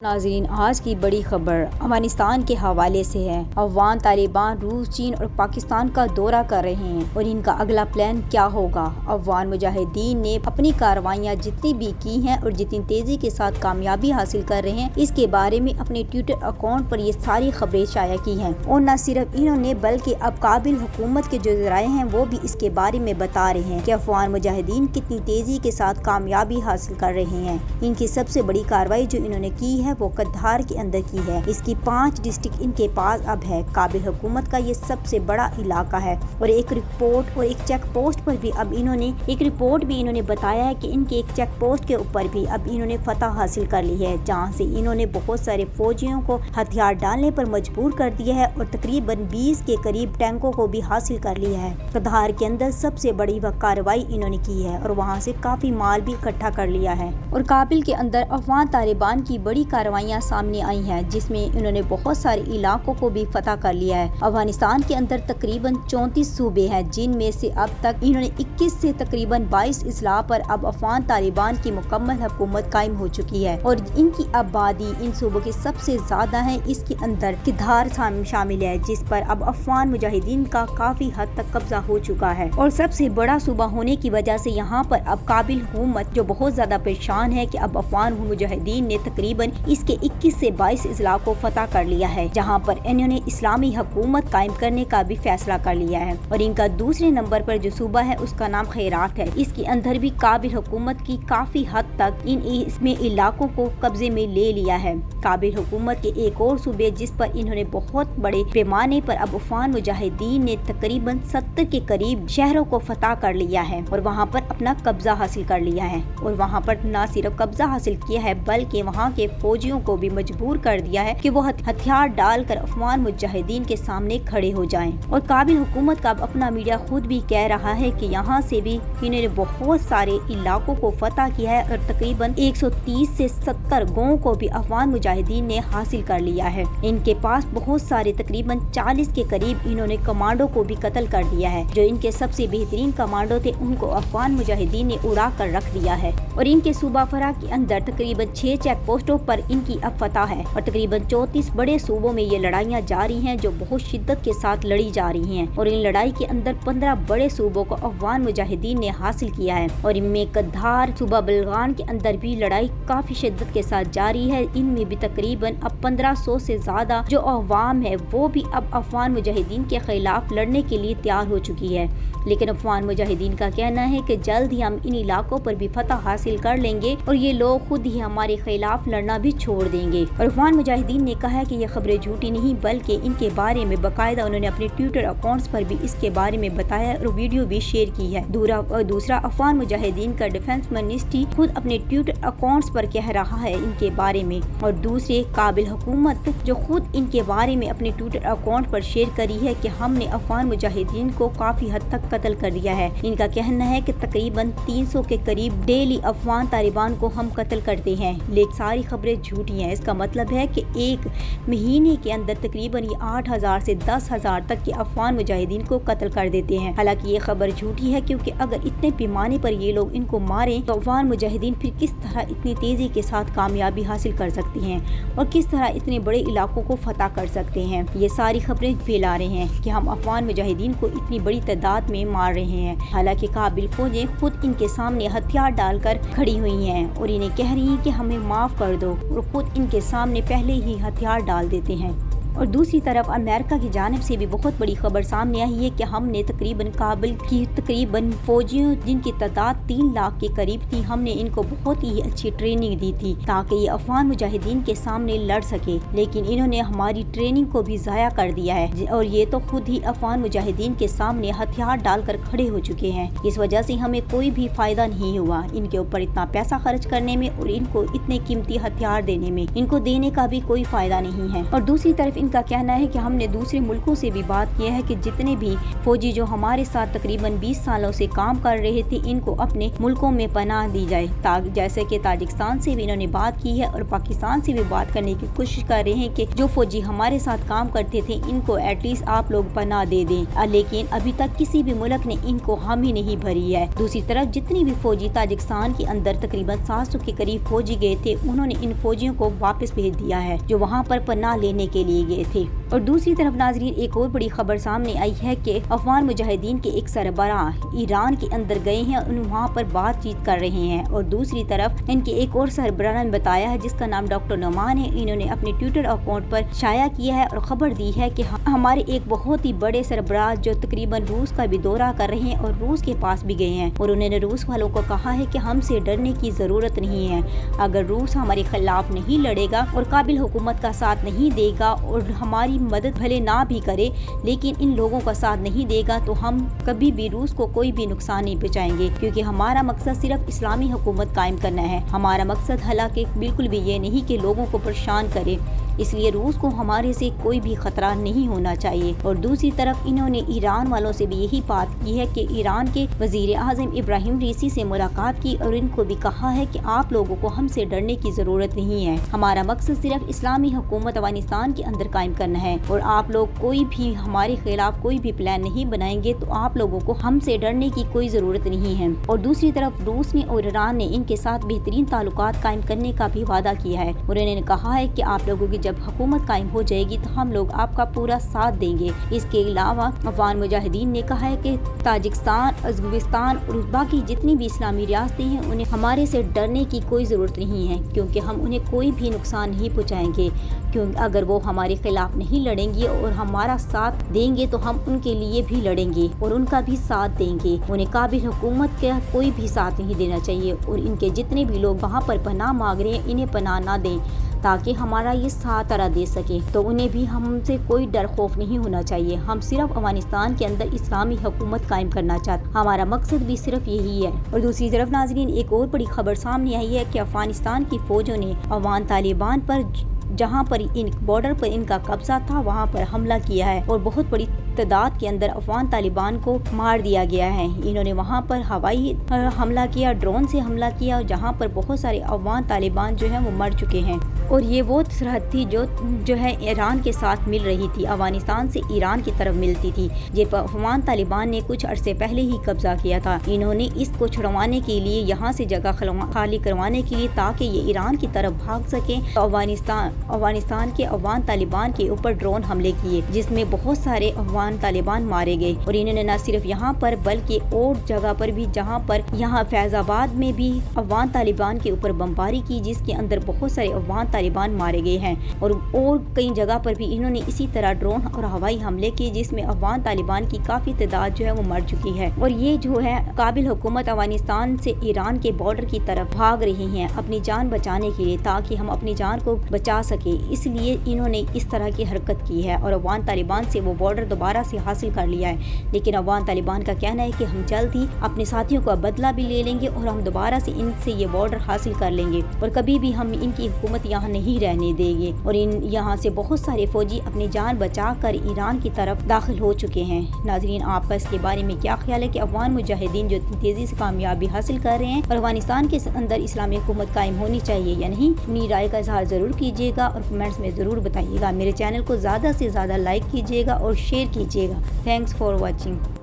नाज़रीन, आज की बड़ी खबर अफगानिस्तान के हवाले से है। अफगान तालिबान रूस, चीन और पाकिस्तान का दौरा कर रहे हैं और इनका अगला प्लान क्या होगा। अफगान मुजाहिदीन ने अपनी कार्रवाइयाँ जितनी भी की हैं और जितनी तेजी के साथ कामयाबी हासिल कर रहे हैं, इसके बारे में अपने ट्विटर अकाउंट पर ये सारी खबरें शाया की हैं। और न सिर्फ इन्होंने बल्कि अब काबिल हुकूमत के जो ज़राए हैं वो भी इसके बारे में बता रहे हैं कि अफगान मुजाहिदीन कितनी तेजी के साथ कामयाबी हासिल कर रहे हैं। इनकी सबसे बड़ी कार्रवाई जो इन्होंने की है वो कद्दार के अंदर की है। इसकी 5 डिस्ट्रिक्ट इनके पास अब है। काबिल हुकूमत का ये सबसे बड़ा इलाका है और एक चेक पोस्ट पर भी अब इन्होंने एक रिपोर्ट भी इन्होंने बताया है कि इनके एक चेक पोस्ट के ऊपर भी अब इन्होंने फतह हासिल कर ली है, जहां से इन्होंने बहुत सारे फौजियों को हथियार डालने पर मजबूर कर दिया है और तकरीबन 20 के करीब टैंकों को भी हासिल कर लिया है। कद्दार के अंदर सबसे बड़ी वह कार्रवाई इन्होंने की है और वहाँ से काफी माल भी इकट्ठा कर लिया है। और काबिल के अंदर अफगान तालिबान की बड़ी कार्रवाइयाँ सामने आई हैं, जिसमें इन्होंने बहुत सारे इलाकों को भी फतह कर लिया है। अफगानिस्तान के अंदर तकरीबन 34 सूबे हैं, जिनमें से अब तक इन्होंने 21 से तकरीबन 22 अजला पर अब अफगान तालिबान की मुकम्मल हुकूमत कायम हो चुकी है और इनकी आबादी इन सूबों की सबसे ज्यादा है। इसके अंदर कद्दार शामिल है, जिस पर अब अफगान मुजाहिदीन का काफी हद तक कब्जा हो चुका है और सबसे बड़ा सूबा होने की वजह से यहाँ पर अब काबिल हुकूमत जो बहुत ज्यादा परेशान है कि अब अफगान मुजाहिदीन ने तकरीबन इसके 21 से 22 अजला को फतह कर लिया है, जहाँ पर इन्होंने इस्लामी हुकूमत कायम करने का भी फैसला कर लिया है। और इनका दूसरे नंबर पर जो सूबा है उसका नाम खैरात है। इसके अंदर भी काबिल हुकूमत की काफी हद तक इसमें इलाकों को कब्जे में ले लिया है। काबिल हुकूमत के एक और सूबे जिस पर इन्होंने बहुत बड़े पैमाने पर अब अफगान मुजाहिदीन ने तकरीबन 70 के करीब शहरों को फतह कर लिया है और वहाँ पर अपना कब्जा हासिल कर लिया है। और वहाँ पर न सिर्फ कब्जा हासिल किया है बल्कि वहाँ के फौजियों को भी मजबूर कर दिया है कि वो हथियार डालकर अफगान मुजाहिदीन के सामने खड़े हो जाएं। और काबिल हुकूमत का अपना मीडिया खुद भी कह रहा है कि यहाँ से भी इन्होंने बहुत सारे इलाकों को फतह किया है और तकरीबन 130 से 70 गांवों को भी अफगान मुजाहिदीन ने हासिल कर लिया है। इनके पास बहुत सारे तकरीबन 40 के करीब इन्होंने कमांडो को भी कत्ल कर दिया है। जो इनके सबसे बेहतरीन कमांडो थे उनको अफगान मुजाहिदीन ने उड़ा कर रख दिया है। और इनके सूबा फरा के अंदर तकरीबन 6 चेक पोस्टों पर इनकी अब फतह है और तकरीबन 34 बड़े सूबों में ये लड़ाइयाँ जारी हैं जो बहुत शिद्दत के साथ लड़ी जा रही हैं। और इन लड़ाई के अंदर 15 बड़े सूबों को अफगान मुजाहिदीन ने हासिल किया है और इनमें कद्दार सूबा बलगान के अंदर भी लड़ाई काफी शिद्दत के साथ जारी है। इनमें भी तकरीबन अब 1500 से ज्यादा जो अवाम है वो भी अब अफगान मुजाहिदीन के खिलाफ लड़ने के लिए तैयार हो चुकी है। लेकिन अफगान मुजाहिदीन का कहना है कि जल्द ही हम इन इलाकों पर भी फतह हासिल कर लेंगे और ये लोग खुद ही हमारे खिलाफ लड़ना भी छोड़ देंगे। और अफगान मुजाहिदीन ने कहा है कि ये खबरें झूठी नहीं बल्कि इनके बारे में बाकायदा उन्होंने अपने ट्विटर अकाउंट्स पर भी इसके बारे में बताया और वीडियो भी शेयर की है। दूसरा अफगान मुजाहिदीन का डिफेंस मिनिस्ट्री खुद अपने ट्विटर अकाउंट्स पर कह रहा है इनके बारे में। और दूसरे काबिल हुकूमत जो खुद इनके बारे में अपने ट्विटर अकाउंट पर शेयर करी है कि हमने अफगान मुजाहिदीन को काफी हद तक कत्ल कर दिया है। इनका कहना है कि तकरीबन 300 के करीब डेली अफगान तालिबान को हम कत्ल करते हैं। लेकिन सारी खबरें झूठी हैं। इसका मतलब है कि एक महीने के अंदर तकरीबन ये 8000 से 10,000 तक के अफगान मुजाहिदीन को कत्ल कर देते हैं। हालांकि ये खबर झूठी है, क्योंकि अगर इतने पैमाने पर ये लोग इनको मारें तो अफगान मुजाहिदीन फिर किस तरह इतनी तेजी के साथ कामयाबी हासिल कर सकती हैं और किस तरह इतने बड़े इलाकों को फतह कर सकते हैं। ये सारी खबरें फैला रहे हैं कि हम अफगान मुजाहिदीन को इतनी बड़ी तादाद में मार रहे हैं। हालांकि काबिल फौजें खुद इनके सामने हथियार डालकर खड़ी हुई हैं और इन्हें कह रही हैं कि हमें माफ कर दो और खुद इनके सामने पहले ही हथियार डाल देते हैं। और दूसरी तरफ अमेरिका की जानिब से भी बहुत बड़ी खबर सामने आई है कि हमने तकरीबन काबिल की तकरीबन फौजियों जिनकी तादाद 3 लाख के करीब थी, हमने इनको बहुत ही अच्छी ट्रेनिंग दी थी ताकि ये अफगान मुजाहिदीन के सामने लड़ सके। लेकिन इन्होंने हमारी ट्रेनिंग को भी ज़ाया कर दिया है और ये तो खुद ही अफगान मुजाहिदीन के सामने हथियार डालकर खड़े हो चुके हैं। इस वजह से हमें कोई भी फायदा नहीं हुआ इनके ऊपर इतना पैसा खर्च करने में और इनको इतने कीमती हथियार देने में। इनको देने का भी कोई फायदा नहीं है। और दूसरी तरफ ان کا کہنا ہے کہ ہم نے دوسرے ملکوں سے بھی بات کی ہے کہ جتنے بھی فوجی جو ہمارے ساتھ تقریباً 20 سالوں سے کام کر رہے تھے ان کو اپنے ملکوں میں پناہ دی جائے، جیسے کہ تاجکستان سے بھی انہوں نے بات کی ہے اور پاکستان سے بھی بات کرنے کی کوشش کر رہے ہیں کہ جو فوجی ہمارے ساتھ کام کرتے تھے ان کو ایٹ لیسٹ آپ لوگ پناہ دے دیں، لیکن ابھی تک کسی بھی ملک نے ان کو حامی نہیں بھری ہے۔ دوسری طرف جتنی بھی فوجی تاجکستان کے اندر تقریباً 700 کے قریب فوجی گئے تھے انہوں نے ان فوجیوں کو واپس بھیج دیا ہے جو وہاں پر پناہ لینے کے لیے گئے تھے۔ اور دوسری طرف ناظرین ایک اور بڑی خبر سامنے آئی ہے کہ افغان مجاہدین کے ایک سربراہ ایران کے اندر گئے ہیں اور وہاں پر بات چیت کر رہے ہیں، اور دوسری طرف ان کے ایک اور سربراہ نے بتایا ہے جس کا نام ڈاکٹر نعمان ہے، انہوں نے اپنے ٹویٹر اکاؤنٹ پر شائع کیا ہے اور خبر دی ہے کہ ہمارے ایک بہت ہی بڑے سربراہ جو تقریباً روس کا بھی دورہ کر رہے ہیں اور روس کے پاس بھی گئے ہیں، اور انہوں نے روس والوں کو کہا ہے کہ ہم سے ڈرنے کی ضرورت نہیں ہے، اگر روس ہمارے خلاف نہیں لڑے گا اور قابل حکومت کا ساتھ نہیں دے گا اور ہماری مدد بھلے نہ بھی کرے لیکن ان لوگوں کا ساتھ نہیں دے گا تو ہم کبھی بھی روس کو کوئی بھی نقصان نہیں پہنچائیں گے، کیونکہ ہمارا مقصد صرف اسلامی حکومت قائم کرنا ہے، ہمارا مقصد حالانکہ بالکل بھی یہ نہیں کہ لوگوں کو پریشان کرے، اس لیے روس کو ہمارے سے کوئی بھی خطرہ نہیں ہونا چاہیے۔ اور دوسری طرف انہوں نے ایران والوں سے بھی یہی بات کی ہے کہ ایران کے وزیر اعظم ابراہیم ریسی سے ملاقات کی اور ان کو بھی کہا ہے کہ آپ لوگوں کو ہم سے ڈرنے کی ضرورت نہیں ہے، ہمارا مقصد صرف اسلامی حکومت افغانستان کے اندر قائم کرنا ہے، اور آپ لوگ کوئی بھی ہمارے خلاف کوئی بھی پلان نہیں بنائیں گے تو آپ لوگوں کو ہم سے ڈرنے کی کوئی ضرورت نہیں ہے۔ اور دوسری طرف روس نے اور ایران نے ان کے ساتھ بہترین تعلقات قائم کرنے کا بھی وعدہ کیا ہے، اور انہوں نے کہا ہے کہ آپ لوگوں کی جب حکومت قائم ہو جائے گی تو ہم لوگ آپ کا پورا ساتھ دیں گے۔ اس کے علاوہ افغان مجاہدین نے کہا ہے کہ تاجکستان، ازبکستان اور باقی جتنی بھی اسلامی ریاستیں ہیں انہیں ہمارے سے ڈرنے کی کوئی ضرورت نہیں ہے، کیونکہ ہم انہیں کوئی بھی نقصان نہیں پہنچائیں گے، کیونکہ اگر وہ ہمارے خلاف نہیں لڑیں گے اور ہمارا ساتھ دیں گے تو ہم ان کے لیے بھی لڑیں گے اور ان کا بھی ساتھ دیں گے، انہیں قابل حکومت کا کوئی بھی ساتھ نہیں دینا چاہیے، اور ان کے جتنے بھی لوگ وہاں پر پناہ مانگ رہے ہیں انہیں پناہ نہ دیں تاکہ ہمارا یہ ساتھ طرح دے سکے، تو انہیں بھی ہم سے کوئی ڈر خوف نہیں ہونا چاہیے، ہم صرف افغانستان کے اندر اسلامی حکومت قائم کرنا چاہتے، ہمارا مقصد بھی صرف یہی ہے۔ اور دوسری طرف ناظرین ایک اور بڑی خبر سامنے آئی ہے کہ افغانستان کی فوجوں نے افغان طالبان پر جہاں پر ان بارڈر پر ان کا قبضہ تھا وہاں پر حملہ کیا ہے اور بہت بڑی تعداد کے اندر افغان طالبان کو مار دیا گیا ہے، انہوں نے وہاں پر ہوائی حملہ کیا، ڈرون سے حملہ کیا، جہاں پر بہت سارے افغان طالبان جو ہیں وہ مر چکے ہیں، اور یہ وہ سرحد تھی جو ہے ایران کے ساتھ مل رہی تھی، افغانستان سے ایران کی طرف ملتی تھی، یہ افغان طالبان نے کچھ عرصے پہلے ہی قبضہ کیا تھا، انہوں نے اس کو چھڑوانے کے لیے یہاں سے جگہ خالی کروانے کے لیے تاکہ یہ ایران کی طرف بھاگ سکیں، تو افغانستان کے افغان طالبان کے اوپر ڈرون حملے کیے جس میں بہت سارے افغان طالبان مارے گئے، اور انہوں نے نہ صرف یہاں پر بلکہ اور جگہ پر بھی جہاں پر یہاں فیض آباد میں بھی افغان طالبان کے اوپر بمباری کی جس کے اندر بہت سارے افغان طالبان مارے گئے ہیں، اور کئی جگہ پر بھی انہوں نے اسی طرح ڈرون اور ہوائی حملے کیے جس میں افغان طالبان کی کافی تعداد جو ہے وہ مر چکی ہے، اور یہ جو ہے قابل حکومت افغانستان سے ایران کے بارڈر کی طرف بھاگ رہے ہیں اپنی جان بچانے کے لیے تاکہ ہم اپنی جان کو بچا سکے، اس لیے انہوں نے اس طرح کی حرکت کی ہے اور افغان طالبان سے وہ بارڈر دوبارہ سے حاصل کر لیا ہے، لیکن افغان طالبان کا کہنا ہے کہ ہم جلد ہی اپنے ساتھیوں کا بدلہ بھی لے لیں گے اور ہم دوبارہ سے ان سے یہ بارڈر حاصل کر لیں گے اور کبھی بھی ہم ان کی حکومت یہاں نہیں رہنے دیں گے، اور یہاں سے بہت سارے فوجی اپنی جان بچا کر ایران کی طرف داخل ہو چکے ہیں۔ ناظرین آپ کا اس کے بارے میں کیا خیال ہے کہ افغان مجاہدین جو اتنی تیزی سے کامیابی حاصل کر رہے ہیں اور افغانستان کے اندر اسلامی حکومت قائم ہونی چاہیے یا نہیں؟ اپنی رائے کا اظہار ضرور کیجیے گا اور کمنٹس میں ضرور بتائیے گا، میرے چینل کو زیادہ سے زیادہ لائک کیجیے گا اور شیئر کیجیے گا۔ Thanks for watching.